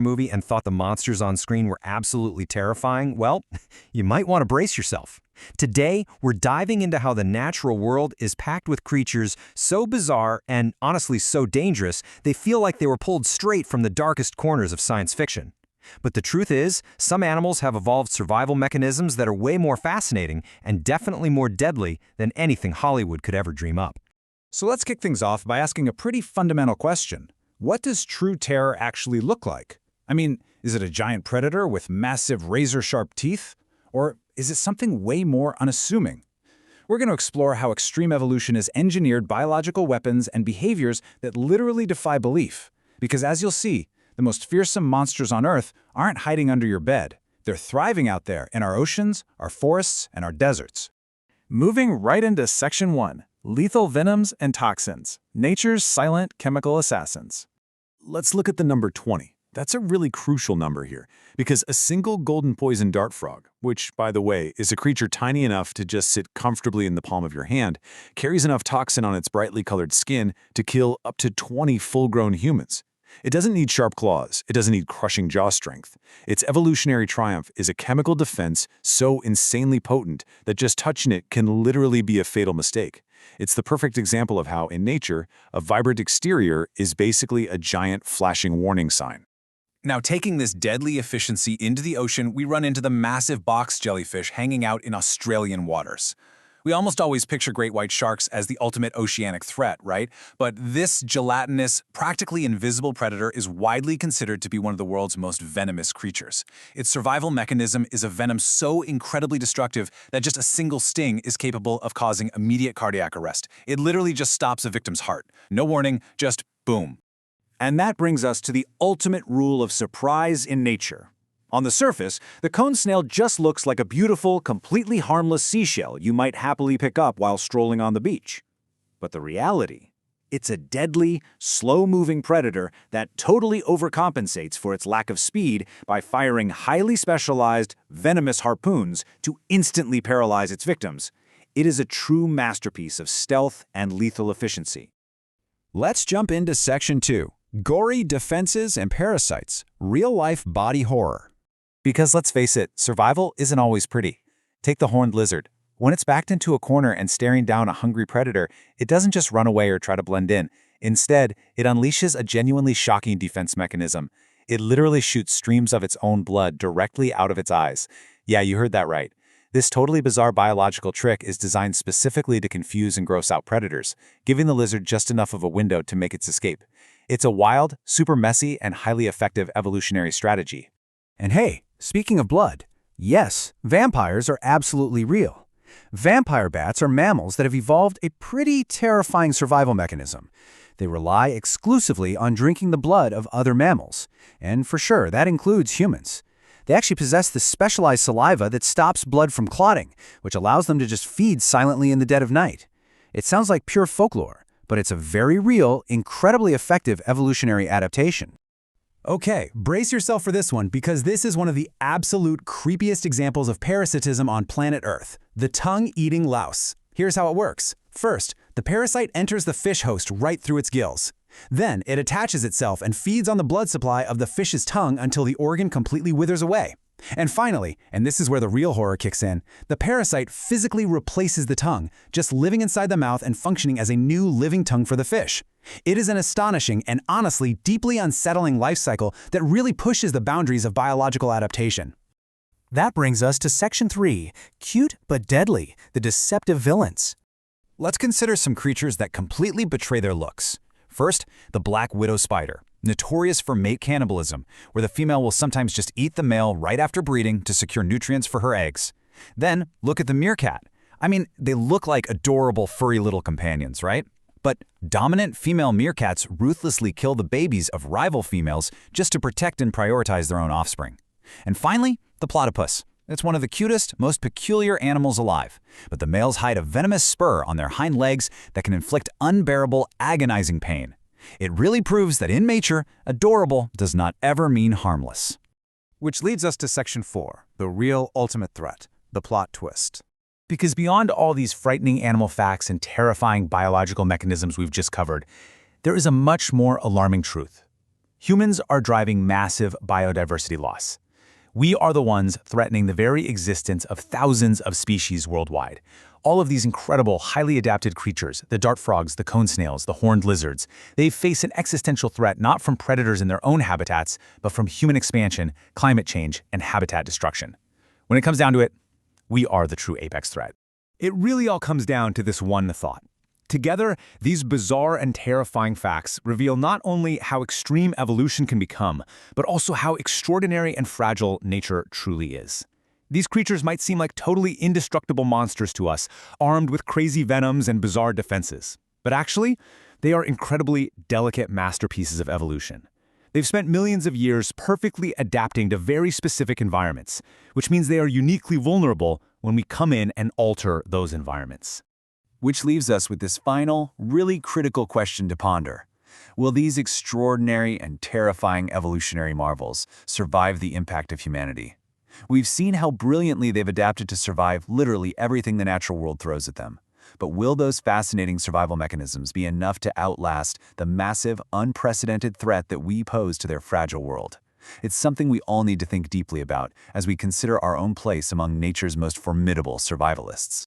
movie and thought the monsters on screen were absolutely terrifying, well, you might want to brace yourself. Today, we're diving into how the natural world is packed with creatures so bizarre and honestly so dangerous, they feel like they were pulled straight from the darkest corners of science fiction. But the truth is, some animals have evolved survival mechanisms that are way more fascinating and definitely more deadly than anything Hollywood could ever dream up. So let's kick things off by asking a pretty fundamental question. What does true terror actually look like? I mean, is it a giant predator with massive razor-sharp teeth? Or is it something way more unassuming? We're going to explore how extreme evolution has engineered biological weapons and behaviors that literally defy belief. Because as you'll see, the most fearsome monsters on Earth aren't hiding under your bed. They're thriving out there in our oceans, our forests, and our deserts. Moving right into Section 1, Lethal Venoms and Toxins, Nature's Silent Chemical Assassins. Let's look at the number 20. That's a really crucial number here, because a single golden poison dart frog, which, by the way, is a creature tiny enough to just sit comfortably in the palm of your hand, carries enough toxin on its brightly colored skin to kill up to 20 full-grown humans. It doesn't need sharp claws. It doesn't need crushing jaw strength. Its evolutionary triumph is a chemical defense so insanely potent that just touching it can literally be a fatal mistake. It's the perfect example of how, in nature, a vibrant exterior is basically a giant flashing warning sign. Now, taking this deadly efficiency into the ocean, we run into the massive box jellyfish hanging out in Australian waters. We almost always picture great white sharks as the ultimate oceanic threat, right? But this gelatinous, practically invisible predator is widely considered to be one of the world's most venomous creatures. Its survival mechanism is a venom so incredibly destructive that just a single sting is capable of causing immediate cardiac arrest. It literally just stops a victim's heart. No warning, just boom. And that brings us to the ultimate rule of surprise in nature. On the surface, the cone snail just looks like a beautiful, completely harmless seashell you might happily pick up while strolling on the beach. But the reality? It's a deadly, slow-moving predator that totally overcompensates for its lack of speed by firing highly specialized, venomous harpoons to instantly paralyze its victims. It is a true masterpiece of stealth and lethal efficiency. Let's jump into Section 2. Gory defenses and parasites, real-life body horror. Because let's face it, survival isn't always pretty. Take the horned lizard. When it's backed into a corner and staring down a hungry predator, it doesn't just run away or try to blend in. Instead, it unleashes a genuinely shocking defense mechanism. It literally shoots streams of its own blood directly out of its eyes. Yeah, you heard that right. This totally bizarre biological trick is designed specifically to confuse and gross out predators, giving the lizard just enough of a window to make its escape. It's a wild, super messy, and highly effective evolutionary strategy. And hey, speaking of blood, yes, vampires are absolutely real. Vampire bats are mammals that have evolved a pretty terrifying survival mechanism. They rely exclusively on drinking the blood of other mammals, and for sure, that includes humans. They actually possess this specialized saliva that stops blood from clotting, which allows them to just feed silently in the dead of night. It sounds like pure folklore, but it's a very real, incredibly effective evolutionary adaptation. Okay, brace yourself for this one because this is one of the absolute creepiest examples of parasitism on planet Earth, the tongue-eating louse. Here's how it works. First, the parasite enters the fish host right through its gills. Then, it attaches itself and feeds on the blood supply of the fish's tongue until the organ completely withers away. And finally, and this is where the real horror kicks in, the parasite physically replaces the tongue, just living inside the mouth and functioning as a new living tongue for the fish. It is an astonishing and honestly deeply unsettling life cycle that really pushes the boundaries of biological adaptation. That brings us to Section 3, cute but deadly, the deceptive villains. Let's consider some creatures that completely betray their looks. First, the black widow spider, notorious for mate cannibalism, where the female will sometimes just eat the male right after breeding to secure nutrients for her eggs. Then, look at the meerkat. I mean, they look like adorable furry little companions, right? But dominant female meerkats ruthlessly kill the babies of rival females just to protect and prioritize their own offspring. And finally, the platypus. It's one of the cutest, most peculiar animals alive, but the males hide a venomous spur on their hind legs that can inflict unbearable, agonizing pain. It really proves that in nature, adorable does not ever mean harmless. Which leads us to Section 4, the real ultimate threat, the plot twist. Because beyond all these frightening animal facts and terrifying biological mechanisms we've just covered, there is a much more alarming truth. Humans are driving massive biodiversity loss. We are the ones threatening the very existence of thousands of species worldwide. All of these incredible, highly adapted creatures, the dart frogs, the cone snails, the horned lizards, they face an existential threat not from predators in their own habitats, but from human expansion, climate change, and habitat destruction. When it comes down to it, we are the true apex threat. It really all comes down to this one thought. Together, these bizarre and terrifying facts reveal not only how extreme evolution can become, but also how extraordinary and fragile nature truly is. These creatures might seem like totally indestructible monsters to us, armed with crazy venoms and bizarre defenses. But actually, they are incredibly delicate masterpieces of evolution. They've spent millions of years perfectly adapting to very specific environments, which means they are uniquely vulnerable when we come in and alter those environments. Which leaves us with this final, really critical question to ponder. Will these extraordinary and terrifying evolutionary marvels survive the impact of humanity? We've seen how brilliantly they've adapted to survive literally everything the natural world throws at them. But will those fascinating survival mechanisms be enough to outlast the massive, unprecedented threat that we pose to their fragile world? It's something we all need to think deeply about as we consider our own place among nature's most formidable survivalists.